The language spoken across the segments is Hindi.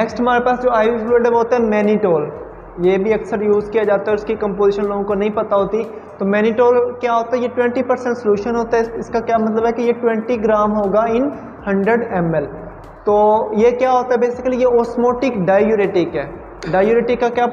नेक्स्ट हमारे पास जो आईवी फ्लूइड है वो होता है मैनिटोल। ये भी अक्सर यूज़ किया जाता है, उसकी कंपोजिशन लोगों को नहीं पता होती। तो मैनिटोल क्या होता है, ये 20% सोल्यूशन होता है। इसका क्या मतलब है कि ये 20 ग्राम होगा इन 100 ml। तो ये क्या होता है बेसिकली, ये ओस्मोटिक डायूरेटिक है। डायूरेटिक का क्या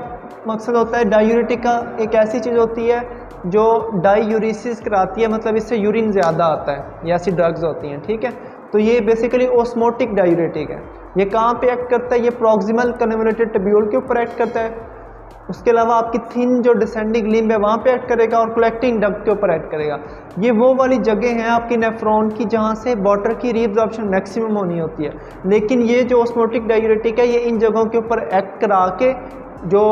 मकसद होता है, डायूरेटिक का एक ऐसी चीज़ होती है जो डायूरिसिस कराती है, मतलब इससे यूरिन ज़्यादा आता है, ये ऐसी ड्रग्स होती हैं, ठीक है। तो ये बेसिकली ओस्मोटिक डायूरेटिक है। ये कहाँ पे एक्ट करता है, ये प्रॉक्सिमल कन्वोल्यूटेड ट्यूब्यूल के ऊपर एक्ट करता है। उसके अलावा आपकी थिन जो डिसेंडिंग लिम्ब है वहाँ पे एक्ट करेगा, और कलेक्टिंग डक्ट के ऊपर एक्ट करेगा। ये वो वाली जगह है आपकी नेफ्रॉन की जहाँ से वाटर की रीअब्जॉर्प्शन मैक्सिमम होनी होती है। लेकिन ये जो ऑस्मोटिक डायूरेटिक है ये इन जगहों के ऊपर एक्ट करा के जो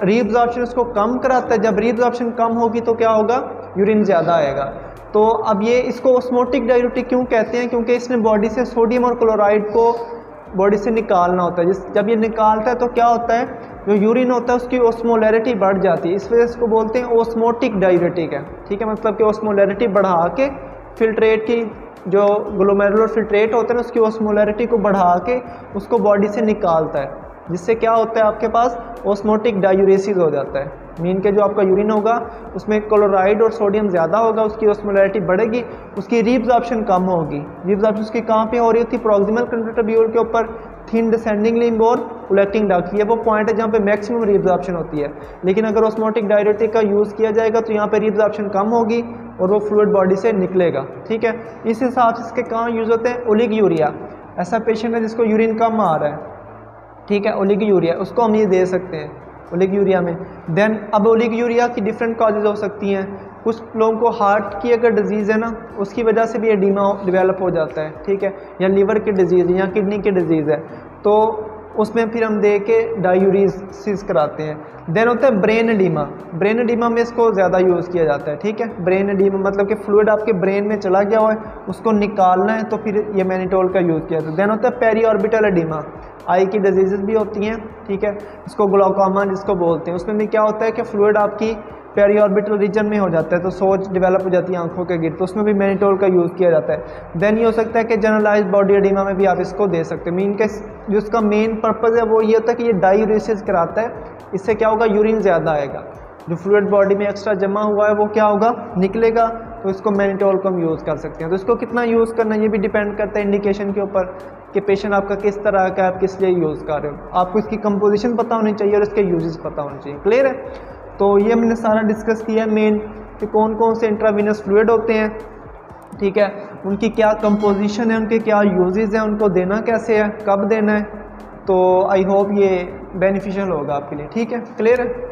रीअब्जॉर्प्शन उसको कम कराता है। जब रीअब्जॉर्प्शन कम होगी तो क्या होगा, यूरिन ज़्यादा आएगा। तो अब ये इसको ऑस्मोटिक डायूरेटिक क्यों कहते हैं, क्योंकि इसने बॉडी से सोडियम और क्लोराइड को बॉडी से निकालना होता है। जब ये निकालता है तो क्या होता है, जो यूरिन होता है उसकी ऑस्मोलैरिटी बढ़ जाती है, इस वजह से इसको बोलते हैं ऑस्मोटिक डायूरेटिक है, ठीक है। मतलब कि ऑस्मोलैरिटी बढ़ा के फिल्ट्रेट की जो ग्लोमेरुलर फिल्ट्रेट होता है ना उसकी ऑस्मोलैरिटी को बढ़ा के उसको बॉडी से निकालता है, जिससे क्या होता है आपके पास ऑस्मोटिक डायूरेसिस हो जाता है। मीन के जो आपका यूरिन होगा उसमें क्लोराइड और सोडियम ज़्यादा होगा, उसकी ऑस्मोलैरिटी बढ़ेगी, उसकी रीअब्जॉर्प्शन कम होगी। रीअब्जॉर्प्शन उसकी कहाँ पे हो रही होती है, प्रॉक्सिमल कन्वोल्यूटेड ट्यूब्यूल के ऊपर, थिन डिसेंडिंग लिम्ब और कलेक्टिंग डक्ट। ये वो पॉइंट है जहाँ पे मैक्सिमम रीअब्जॉर्प्शन होती है। लेकिन अगर ऑस्मोटिक डायूरेटिक का यूज़ किया जाएगा तो यहाँ पे रीअब्जॉर्प्शन कम होगी और वो फ्लूइड बॉडी से निकलेगा, ठीक है। इस हिसाब से इसके कहाँ यूज़ होते हैं, ओलिगोयूरिया। ऐसा पेशेंट है जिसको यूरिन कम आ रहा है, ठीक है, ओलिगोयूरिया, उसको हम ये दे सकते हैं ओलिगोयूरिया में। देन अब ओलिगोयूरिया की डिफरेंट कॉजेज हो सकती हैं। कुछ लोगों को हार्ट की अगर डिजीज़ है ना उसकी वजह से भी एडीमा डेवलप हो जाता है, ठीक है, या लीवर की डिजीज़ या किडनी की डिजीज़ है, तो उसमें फिर हम दे के डायूरिसिस कराते हैं। देन होता है ब्रेन एडीमा। ब्रेन एडीमा में इसको ज़्यादा यूज़ किया जाता है, ठीक है। ब्रेन एडीमा मतलब कि फ्लूइड आपके ब्रेन में चला गया हुआ है, उसको निकालना है, तो फिर ये मैनिटोल का यूज़ किया जाता है। देन होता है पेरी ऑर्बिटल एडीमा। आई की डिजीज़ भी होती हैं, ठीक है, इसको ग्लाउकोमा जिसको बोलते हैं। उसमें भी क्या होता है कि फ्लूइड आपकी पेरी ऑर्बिटल रीजन में हो जाता है, तो सोज डेवलप हो जाती है आंखों के गिर्द, तो उसमें भी मैनिटोल का यूज़ किया जाता है। देन ये हो सकता है कि जनरलाइज्ड बॉडी एडीमा में भी आप इसको दे सकते हैं। मीन के जो इसका मेन पर्पज़ है वो ये होता है कि ये डायूरेसिस कराता है। इससे क्या होगा, यूरिन ज़्यादा आएगा, जो फ्लूइड बॉडी में एक्स्ट्रा जमा हुआ है वो क्या होगा, निकलेगा। तो इसको मैनिटोल को हम यूज़ कर सकते हैं। तो इसको कितना यूज़ करना ये भी डिपेंड करता है इंडिकेशन के ऊपर कि पेशेंट आपका किस तरह का है, आप किस लिए यूज़ कर रहे हो। आपको इसकी कंपोजिशन पता होनी चाहिए और इसके यूजेस पता होने चाहिए। क्लियर है। तो ये हमने सारा डिस्कस किया मेन कि कौन कौन से इंट्रावीनस फ्लूइड होते हैं, ठीक है, उनकी क्या कंपोजिशन है, उनके क्या यूजेस हैं, उनको देना कैसे है, कब देना है। तो आई होप ये बेनिफिशियल होगा आपके लिए, ठीक है। क्लियर है।